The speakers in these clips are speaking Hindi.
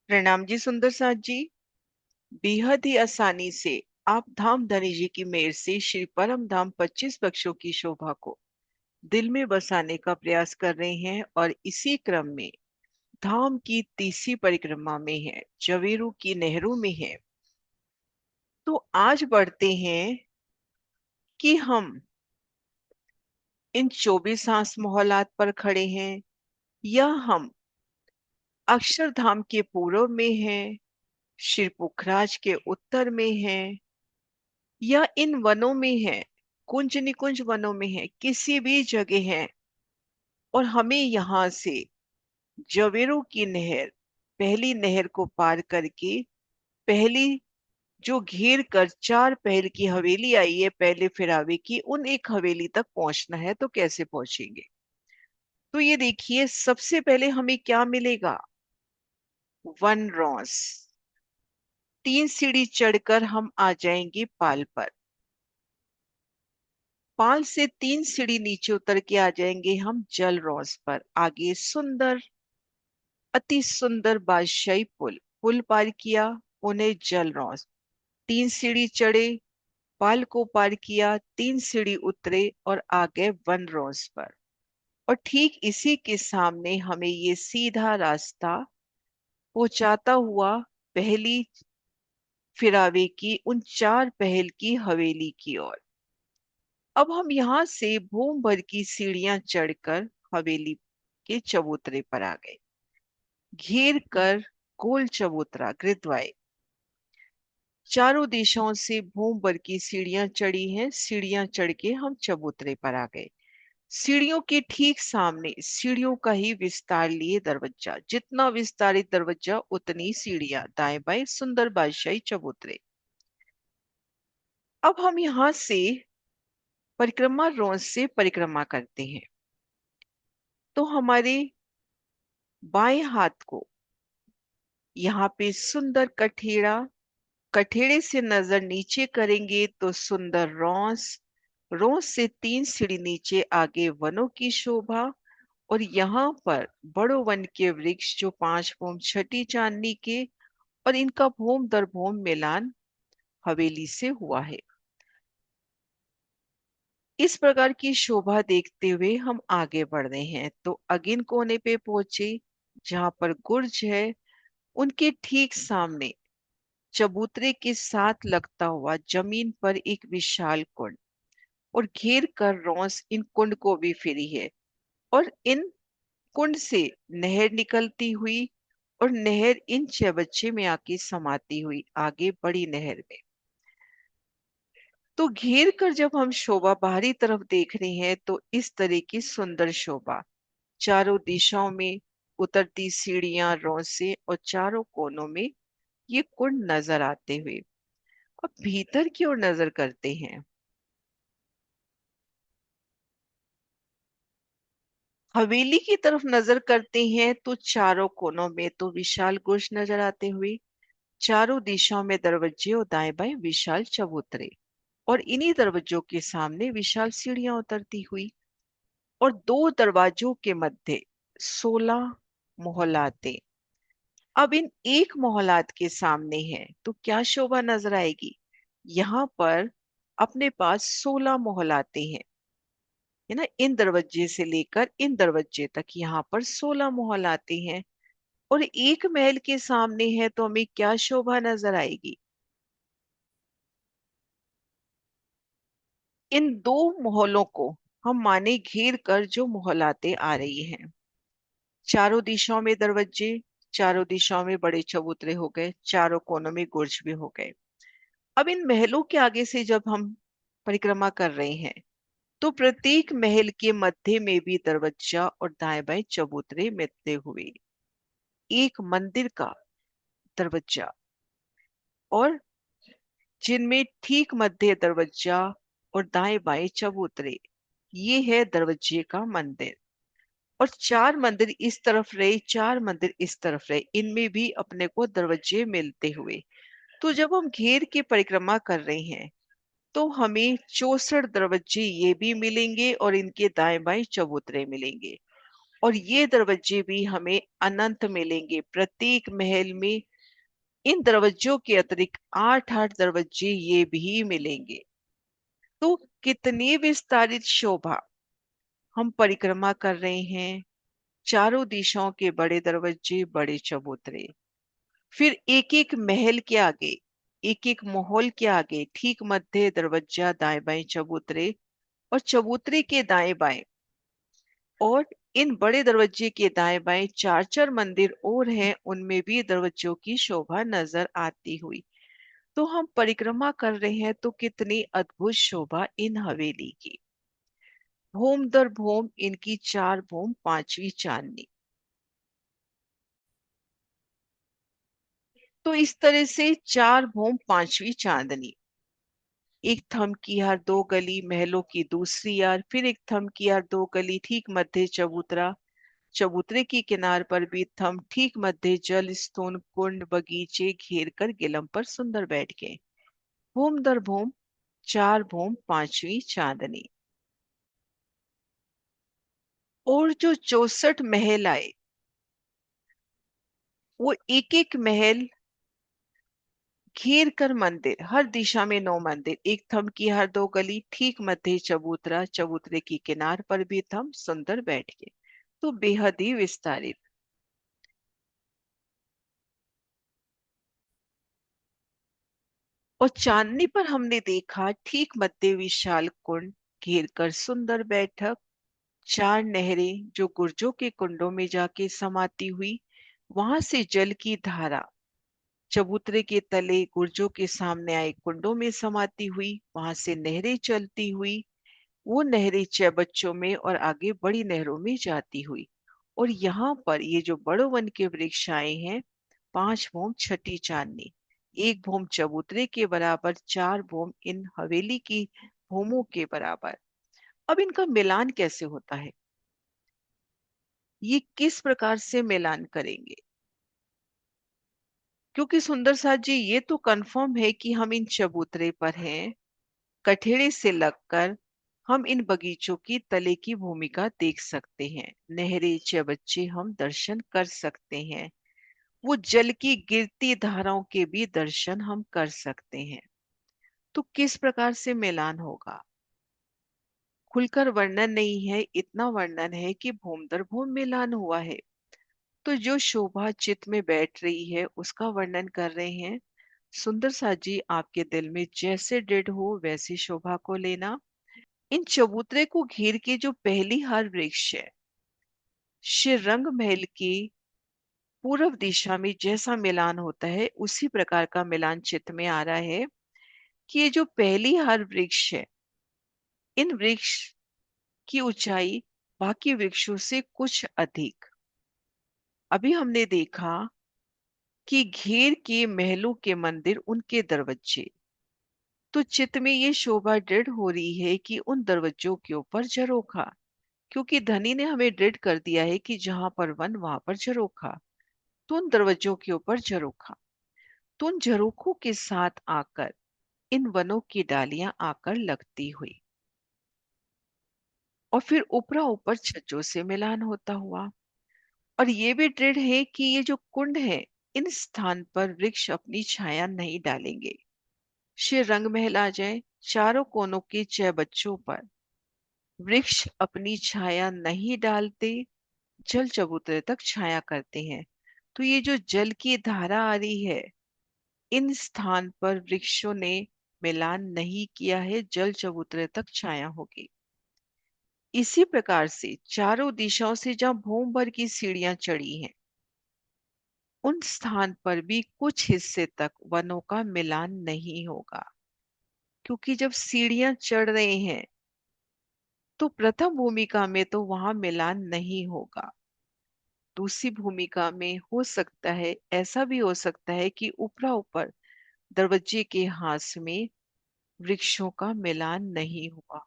प्रणाम जी सुंदर साथ जी। बेहद ही आसानी से आप धाम धनी जी की मेहर से श्री परम धाम 25 पक्षों की शोभा को दिल में बसाने का प्रयास कर रहे हैं और इसी क्रम में धाम की तीसरी परिक्रमा में है, जवेरू की नहरों में है। तो आज बढ़ते हैं कि हम इन 24 आस मोहल्लात पर खड़े हैं या हम अक्षरधाम के पूर्व में हैं, श्री पुखराज के उत्तर में हैं या इन वनों में है, कुंज निकुंज वनों में है, किसी भी जगह है और हमें यहाँ से जवेरू की नहर, पहली नहर को पार करके पहली जो घेर कर चार पहल की हवेली आई है पहले फिरावे की, उन एक हवेली तक पहुंचना है तो कैसे पहुंचेंगे। तो ये देखिए, सबसे पहले हमें क्या मिलेगा? One Ross. 3 सीढ़ी चढ़कर हम आ जाएंगे पाल पर। पाल से 3 सीढ़ी नीचे उतर के आ जाएंगे हम जल रॉस पर। आगे सुंदर, अति सुंदर बादशाही पुल, पुल पार किया, उन्हें जल रॉस। 3 सीढ़ी चढ़े, पाल को पार किया, 3 सीढ़ी उतरे और आ गए वन रॉस पर। और ठीक इसी के सामने हमें ये सीधा रास्ता पहुंचाता हुआ पहली फिरावे की उन चार पहल की हवेली की ओर। अब हम यहाँ से भूम भर की सीढ़ियां चढ़कर हवेली के चबूतरे पर आ गए। घेर कर गोल चबूतरा गृहद्वार, चारों दिशाओं से भूम भर की सीढ़ियां चढ़ी हैं। सीढ़ियां चढ़ के हम चबूतरे पर आ गए। सीढ़ियों के ठीक सामने सीढ़ियों का ही विस्तार लिए दरवाजा, जितना विस्तारित दरवाजा उतनी सीढ़ियां, दाएं बाएं सुंदर बादशाही चबूतरे। अब हम यहाँ से परिक्रमा रोज से परिक्रमा करते हैं तो हमारे बाएं हाथ को यहाँ पे सुंदर कठेड़ा, कठेड़े से नजर नीचे करेंगे तो सुंदर रॉस, रॉस से 3 सीढ़ी नीचे आगे वनों की शोभा। और यहाँ पर बड़ो वन के वृक्ष जो 5 भूम छठी चांदनी के, और इनका भूम दर भूम मिलान हवेली से हुआ है। इस प्रकार की शोभा देखते हुए हम आगे बढ़ रहे हैं तो अगिन कोने पे पहुंचे, जहां पर गुर्ज है, उनके ठीक सामने चबूतरे के साथ लगता हुआ जमीन पर एक विशाल कुंड, और घेर कर रॉस इन कुंड को भी फिरी है। और इन कुंड से नहर निकलती हुई और नहर इन चबच्चे में आके समाती हुई आगे बड़ी नहर में। तो घेर कर जब हम शोभा बाहरी तरफ देख रहे हैं तो इस तरह की सुंदर शोभा, चारों दिशाओं में उतरती सीढ़ियां रॉस से और चारों कोनों में ये कुंड नजर आते हुए। अब भीतर की ओर नजर करते हैं। हवेली की तरफ नजर करते हैं तो चारों कोनों में तो विशाल गुर्ज नजर आते हुए, चारों दिशाओं में दरवाजे और दाएं बाएं विशाल चबूतरे, और इन्हीं दरवाजों के सामने विशाल सीढ़ियां उतरती हुई, और 2 दरवाजों के मध्य 16 मोहल्लाते। अब इन एक मोहल्लात के सामने है तो क्या शोभा नजर आएगी। यहाँ पर अपने पास 16 मोहल्लाते हैं, है ना। इन दरवाजे से लेकर इन दरवाजे तक यहाँ पर 16 मोहल्लाते हैं, और एक महल के सामने है तो हमें क्या शोभा नजर आएगी। इन 2 मोहल्लों को हम माने घेर कर जो मोहल्लाते आ रही हैं, चारों दिशाओं में दरवाजे, चारों दिशाओं में बड़े चबूतरे हो गए, चारों कोनों में गुर्ज भी हो गए। अब इन महलों के आगे से जब हम परिक्रमा कर रहे हैं तो प्रत्येक महल के मध्य में भी दरवाजा और दाएं बाएं चबूतरे मिलते हुए एक मंदिर का दरवाजा, और जिनमें ठीक मध्य दरवाजा और दाएं बाएं चबूतरे, ये है दरवाजे का मंदिर। और 4 मंदिर इस तरफ रहे, 4 मंदिर इस तरफ रहे, इनमें भी अपने को दरवाजे मिलते हुए। तो जब हम घेर की परिक्रमा कर रहे हैं तो हमें 64 दरवाजे ये भी मिलेंगे और इनके दाएं बाएं चबूतरे मिलेंगे। और ये दरवाजे भी हमें अनंत मिलेंगे। प्रत्येक महल में इन दरवाजों के अतिरिक्त 8-8 दरवाजे ये भी मिलेंगे। तो कितनी विस्तारित शोभा! हम परिक्रमा कर रहे हैं, चारों दिशाओं के बड़े दरवाजे, बड़े चबूतरे, फिर एक एक महल के आगे, एक एक महल के आगे ठीक मध्य दरवाजा, दाएं बाएं चबूतरे, और चबूतरे के दाएं बाएं, और इन बड़े दरवाजे के दाएं बाएं चार चार मंदिर और हैं, उनमें भी दरवाजों की शोभा नजर आती हुई। तो हम परिक्रमा कर रहे हैं, तो कितनी अद्भुत शोभा इन हवेली की। भूम दर भूम इनकी चार भूम पांचवी चांदनी। तो इस तरह से चार भूम पांचवी चांदनी। एक थंब की यार दो गली महलों की दूसरी यार, फिर एक थंब की यार दो गली ठीक मध्य चबूतरा, चबूतरे की किनार पर भी थंब ठीक मध्य जल स्तून कुंड बगीचे घेर कर गिलम पर सुंदर बैठ गए। भूम दर भूम चार भूम पांचवी चांदनी। और जो 64 महल आए, वो एक एक महल घेर कर मंदिर, हर दिशा में 9 मंदिर, एक थंब की हर दो गली ठीक मध्य चबूतरा, चबूतरे की किनार पर भी थंब सुंदर बैठ गए। तो बेहद ही विस्तारित। और चांदनी पर हमने देखा ठीक मध्य विशाल कुंड, घेर कर सुंदर बैठक, चार नहरें जो गुर्जों के कुंडों में जाके समाती हुई, वहां से जल की धारा चबूतरे के तले गुर्जों के सामने आए कुंडों में समाती हुई, वहां से नहरें चलती हुई, वो नहरें बच्चों में और आगे बड़ी नहरों में जाती हुई। और यहाँ पर ये जो बड़ो वन के वृक्ष आए हैं, 5 भूम छठी चांदनी, एक भूम चबूतरे के बराबर, चार भूम इन हवेली की भूमों के बराबर। अब इनका मिलान कैसे होता है, ये किस प्रकार से मिलान करेंगे? क्योंकि सुंदर साथ जी, ये तो कंफर्म है कि हम इन चबूतरे पर हैं, कठेड़े से लगकर हम इन बगीचों की तले की भूमिका देख सकते हैं, नहरें चबच्चे हम दर्शन कर सकते हैं, वो जल की गिरती धाराओं के भी दर्शन हम कर सकते हैं। तो किस प्रकार से मिलान होगा? खुलकर वर्णन नहीं है, इतना वर्णन है कि भूम दर भूम मिलान हुआ है। तो जो शोभा चित्त में बैठ रही है उसका वर्णन कर रहे हैं। सुंदर सा जी, आपके दिल में जैसे दृढ़ हो वैसी शोभा को लेना। इन चबूतरे को घेर के जो पहली हार वृक्ष है, श्री रंग महल की पूर्व दिशा में जैसा मिलान होता है, उसी प्रकार का मिलान चित्त में आ रहा है कि ये जो पहली हार वृक्ष है, इन वृक्ष की ऊंचाई बाकी वृक्षों से कुछ अधिक। अभी हमने देखा कि घेर के महलों के मंदिर, उनके दरवाजे, तो चित्त में ये शोभा दृढ़ हो रही है कि उन दरवाजों के ऊपर झरोखा, क्योंकि धनी ने हमें दृढ़ कर दिया है कि जहां पर वन वहां पर झरोखा। तो उन दरवाजों के ऊपर झरोखा, तो उन झरोखों के साथ आकर इन वनों की डालियां आकर लगती हुई, और फिर ऊपरा ऊपर छज्जों से मिलान होता हुआ। और ये भी दृढ़ है कि ये जो कुंड है, इन स्थान पर वृक्ष अपनी छाया नहीं डालेंगे। श्री रंग महल आ जाए, चारों कोनों के बच्चों पर वृक्ष अपनी छाया नहीं डालते, जल चबूतरे तक छाया करते हैं। तो ये जो जल की धारा आ रही है, इन स्थान पर वृक्षों ने मिलान नहीं किया है, जल चबूतरे तक छाया होगी। इसी प्रकार से चारों दिशाओं से जहां भूम भर की सीढ़ियां चढ़ी हैं, उन स्थान पर भी कुछ हिस्से तक वनों का मिलान नहीं होगा, क्योंकि जब सीढ़ियां चढ़ रहे हैं तो प्रथम भूमिका में तो वहां मिलान नहीं होगा। दूसरी भूमिका में हो सकता है, ऐसा भी हो सकता है कि ऊपरा ऊपर दरवाजे के हाथ में वृक्षों का मिलान नहीं हुआ।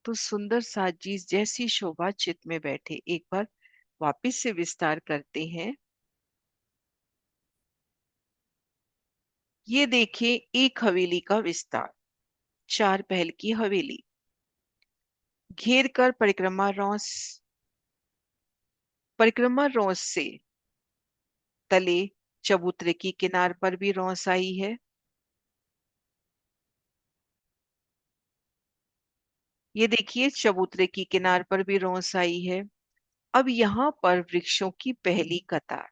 तो सुंदर साज जी जैसी शोभा चित्त में बैठे, एक बार वापिस से विस्तार करते हैं। ये देखिए एक हवेली का विस्तार, चार पहल की हवेली, घेर कर परिक्रमा रौस, परिक्रमा रॉस से तले चबूतरे की किनार पर भी रॉस आई है। ये देखिए चबूतरे की किनार पर भी रॉस आई है। अब यहाँ पर वृक्षों की पहली कतार।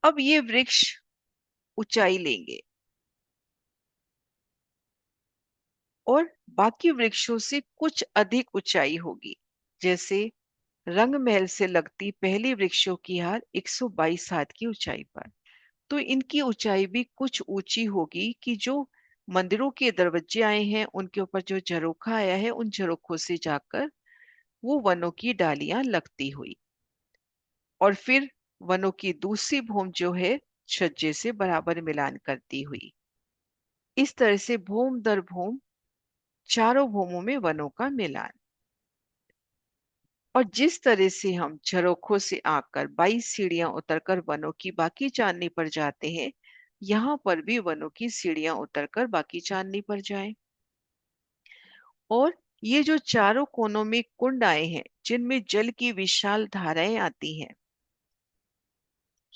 अब ये वृक्ष ऊंचाई लेंगे और बाकी वृक्षों से कुछ अधिक ऊंचाई होगी। जैसे रंग महल से लगती पहली वृक्षों की हार 122 हाथ की ऊंचाई पर। तो इनकी ऊंचाई भी कुछ ऊंची होगी कि जो मंदिरों के दरवाजे आए हैं उनके ऊपर जो झरोखा आया है उन झरोखों से जाकर वो वनों की डालियां लगती हुई और फिर वनों की दूसरी भूमि जो है छज्जे से बराबर मिलान करती हुई। इस तरह से भूम दर भूम चारों भूमों में वनों का मिलान। और जिस तरह से हम झरोखों से आकर 22 सीढ़ियां उतरकर वनों की बाकी चांदनी पर जाते हैं, यहाँ पर भी वनों की सीढ़ियां उतरकर बाकी चांदनी पर जाएं। और ये जो चारों कोनों में कुंड आए हैं जिनमें जल की विशाल धाराएं आती हैं,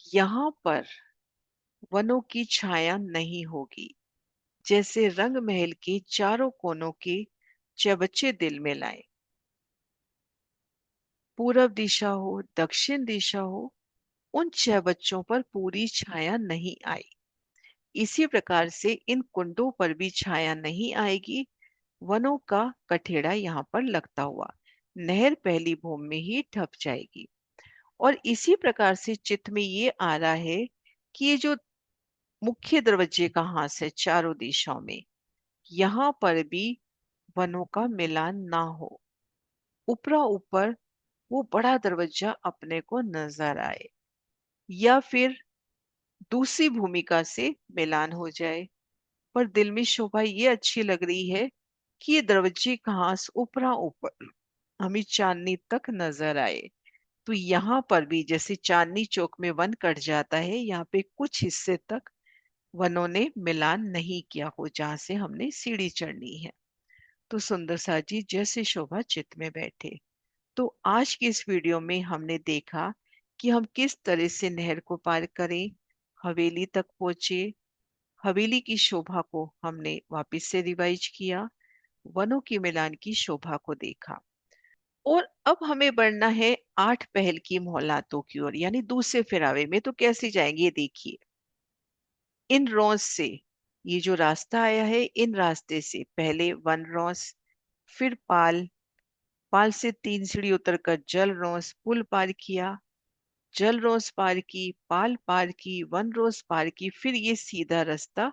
यहाँ पर वनों की छाया नहीं होगी। जैसे रंग महल के चारों कोनों के चबच्चे दिल में लाए, पूरब दिशा हो दक्षिण दिशा हो, उन छह बच्चों पर पूरी छाया नहीं आई। इसी प्रकार से इन कुंडों पर भी छाया नहीं आएगी। वनों का कठेड़ा यहाँ पर लगता हुआ नहर पहली भूमि में ही ठप जाएगी। और इसी प्रकार से चित्र में ये आ रहा है कि ये जो मुख्य दरवाजे का हाथ है चारों दिशाओं में, यहाँ पर भी वनों का मिलान ना हो। ऊपरा ऊपर वो बड़ा दरवाजा अपने को नजर आए या फिर दूसरी भूमिका से मिलान हो जाए। पर दिल में शोभा ये अच्छी लग रही है कि ये दरवाजे का हाथ ऊपरा ऊपर हमें चांदनी तक नजर आए। तो यहाँ पर भी जैसे चांदनी चौक में वन कट जाता है, यहाँ पे कुछ हिस्से तक वनों ने मिलान नहीं किया हो जहां से हमने सीढ़ी चढ़नी है। तो सुंदर सा जी जैसे शोभा चित्त में बैठे। तो आज की इस वीडियो में हमने देखा कि हम किस तरह से नहर को पार करें, हवेली तक पहुंचे, हवेली की शोभा को हमने वापस से रिवाइज किया, वनों की मिलान की शोभा को देखा। और अब हमें बढ़ना है 8 पहल की मोहल्लातों की ओर, यानी दूसरे फिरावे में। तो कैसे जाएंगे ये देखिए। इन रॉस से ये जो रास्ता आया है, इन रास्ते से पहले वन रॉस, फिर पाल, पाल से 3 सीढ़ी उतरकर जल रॉस पुल पार किया, जल रॉस पार की, पाल पार की, वन रॉस पार की, फिर ये सीधा रास्ता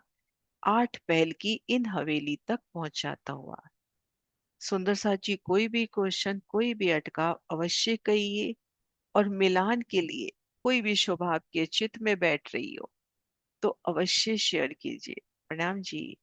8 पहल की इन हवेली तक पहुंचाता हुआ। सुंदर साथ जी कोई भी क्वेश्चन, कोई भी अटकाव अवश्य कहिए। और मिलान के लिए कोई भी शोभा आपके चित्त में बैठ रही हो तो अवश्य शेयर कीजिए। प्रणाम जी।